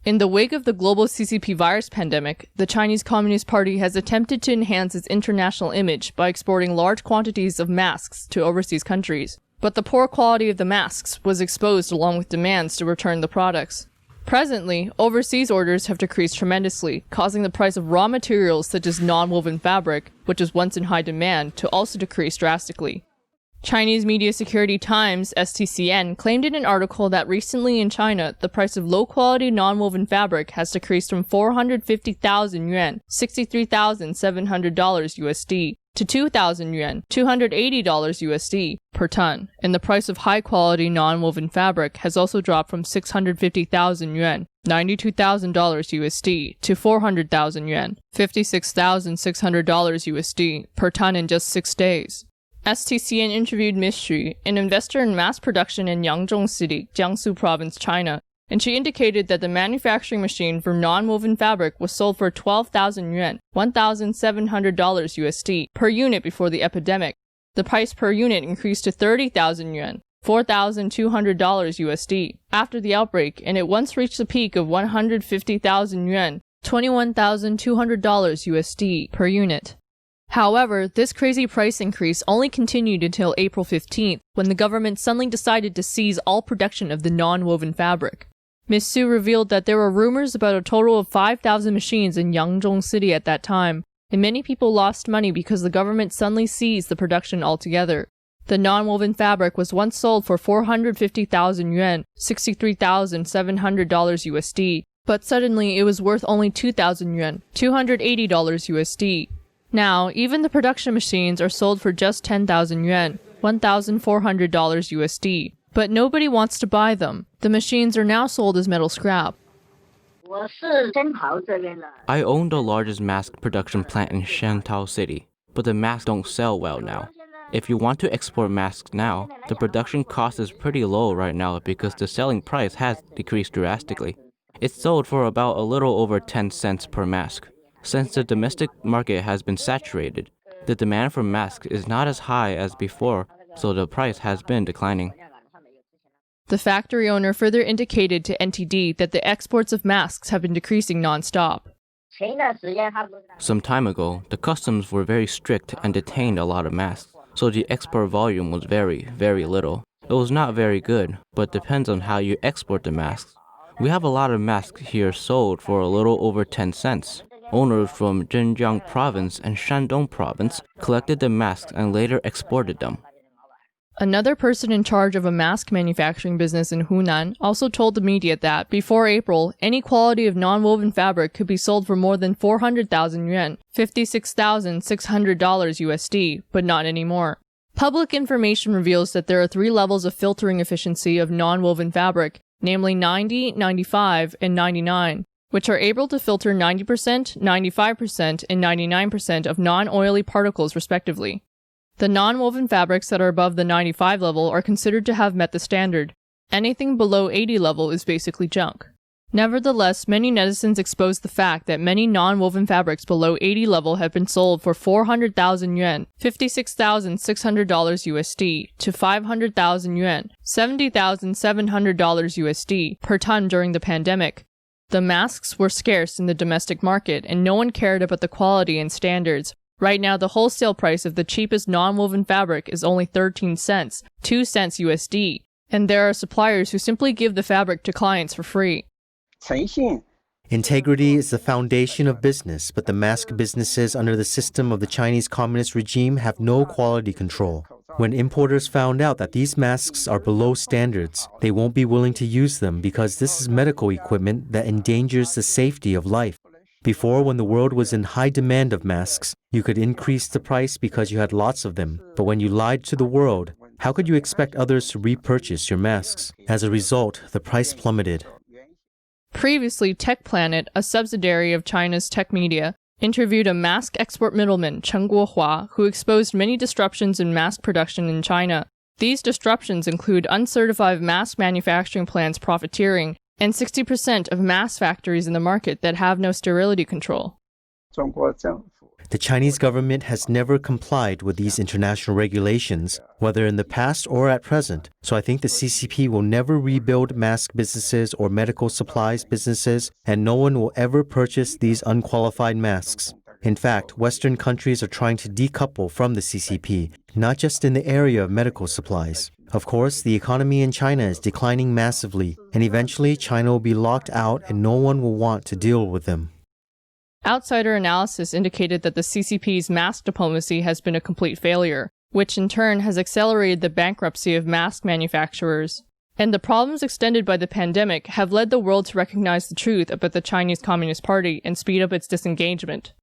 In the wake of the global CCP virus pandemic, the Chinese Communist Party has attempted to enhance its international image by exporting large quantities of masks to overseas countries. But the poor quality of the masks was exposed along with demands to return the products. Presently, overseas orders have decreased tremendously, causing the price of raw materials such as nonwoven fabric, which was once in high demand, to also decrease drastically. Chinese media security Times, STCN, claimed in an article that recently in China, the price of low-quality non-woven fabric has decreased from 450,000 yuan, $63,700 USD, to 2,000 yuan, $280 USD, per ton, and the price of high-quality non-woven fabric has also dropped from 650,000 yuan, $92,000 USD, to 400,000 yuan, $56,600 USD, per ton in just 6 days. STCN interviewed Ms. Xu, an investor in mass production in Yangzhong City, Jiangsu Province, China, and she indicated that the manufacturing machine for non-woven fabric was sold for 12,000 yuan, $1,700 USD, per unit before the epidemic. The price per unit increased to 30,000 yuan, $4,200 USD, after the outbreak, and it once reached a peak of 150,000 yuan, $21,200 USD, per unit. However, this crazy price increase only continued until April 15th, when the government suddenly decided to seize all production of the non-woven fabric. Ms. Su revealed that there were rumors about a total of 5,000 machines in Yangzhong City at that time, and many people lost money because the government suddenly seized the production altogether. The non-woven fabric was once sold for 450,000 yuan, $63,700 USD, but suddenly it was worth only 2,000 yuan, $280 USD. Now, even the production machines are sold for just 10,000 yuan, $1,400 USD, but nobody wants to buy them. The machines are now sold as metal scrap. I own the largest mask production plant in Shantou City, but the masks don't sell well now. If you want to export masks now, the production cost is pretty low right now because the selling price has decreased drastically. It's sold for about a little over 10 cents per mask. Since the domestic market has been saturated, the demand for masks is not as high as before, so the price has been declining. The factory owner further indicated to NTD that the exports of masks have been decreasing non-stop. Some time ago, the customs were very strict and detained a lot of masks, so the export volume was very, very little. It was not very good, but depends on how you export the masks. We have a lot of masks here sold for a little over 10 cents. Owners from Zhejiang Province and Shandong Province collected the masks and later exported them. Another person in charge of a mask manufacturing business in Hunan also told the media that, before April, any quality of non-woven fabric could be sold for more than 400,000 yuan, $56,600 USD, but not anymore. Public information reveals that there are 3 levels of filtering efficiency of non-woven fabric, namely 90, 95, and 99. Which are able to filter 90%, 95%, and 99% of non-oily particles respectively. The non-woven fabrics that are above the 95 level are considered to have met the standard. Anything below 80 level is basically junk. Nevertheless, many netizens exposed the fact that many non-woven fabrics below 80 level have been sold for 400,000 yuan, $56,600 USD, to 500,000 yuan, $70,700 USD, per ton during the pandemic. The masks were scarce in the domestic market, and no one cared about the quality and standards. Right now, the wholesale price of the cheapest non-woven fabric is only 13 cents, 2 cents USD, and there are suppliers who simply give the fabric to clients for free. Integrity is the foundation of business, but the mask businesses under the system of the Chinese Communist regime have no quality control. When importers found out that these masks are below standards, they won't be willing to use them because this is medical equipment that endangers the safety of life. Before, when the world was in high demand of masks, you could increase the price because you had lots of them. But when you lied to the world, how could you expect others to repurchase your masks? As a result, the price plummeted. Previously, Tech Planet, a subsidiary of China's tech media, interviewed a mask export middleman, Chen Guohua, who exposed many disruptions in mask production in China. These disruptions include uncertified mask manufacturing plants profiteering, and 60% of mask factories in the market that have no sterility control. The Chinese government has never complied with these international regulations, whether in the past or at present, so I think the CCP will never rebuild mask businesses or medical supplies businesses, and no one will ever purchase these unqualified masks. In fact, Western countries are trying to decouple from the CCP, not just in the area of medical supplies. Of course, the economy in China is declining massively, and eventually China will be locked out and no one will want to deal with them. Outsider analysis indicated that the CCP's mask diplomacy has been a complete failure, which in turn has accelerated the bankruptcy of mask manufacturers. And the problems extended by the pandemic have led the world to recognize the truth about the Chinese Communist Party and speed up its disengagement.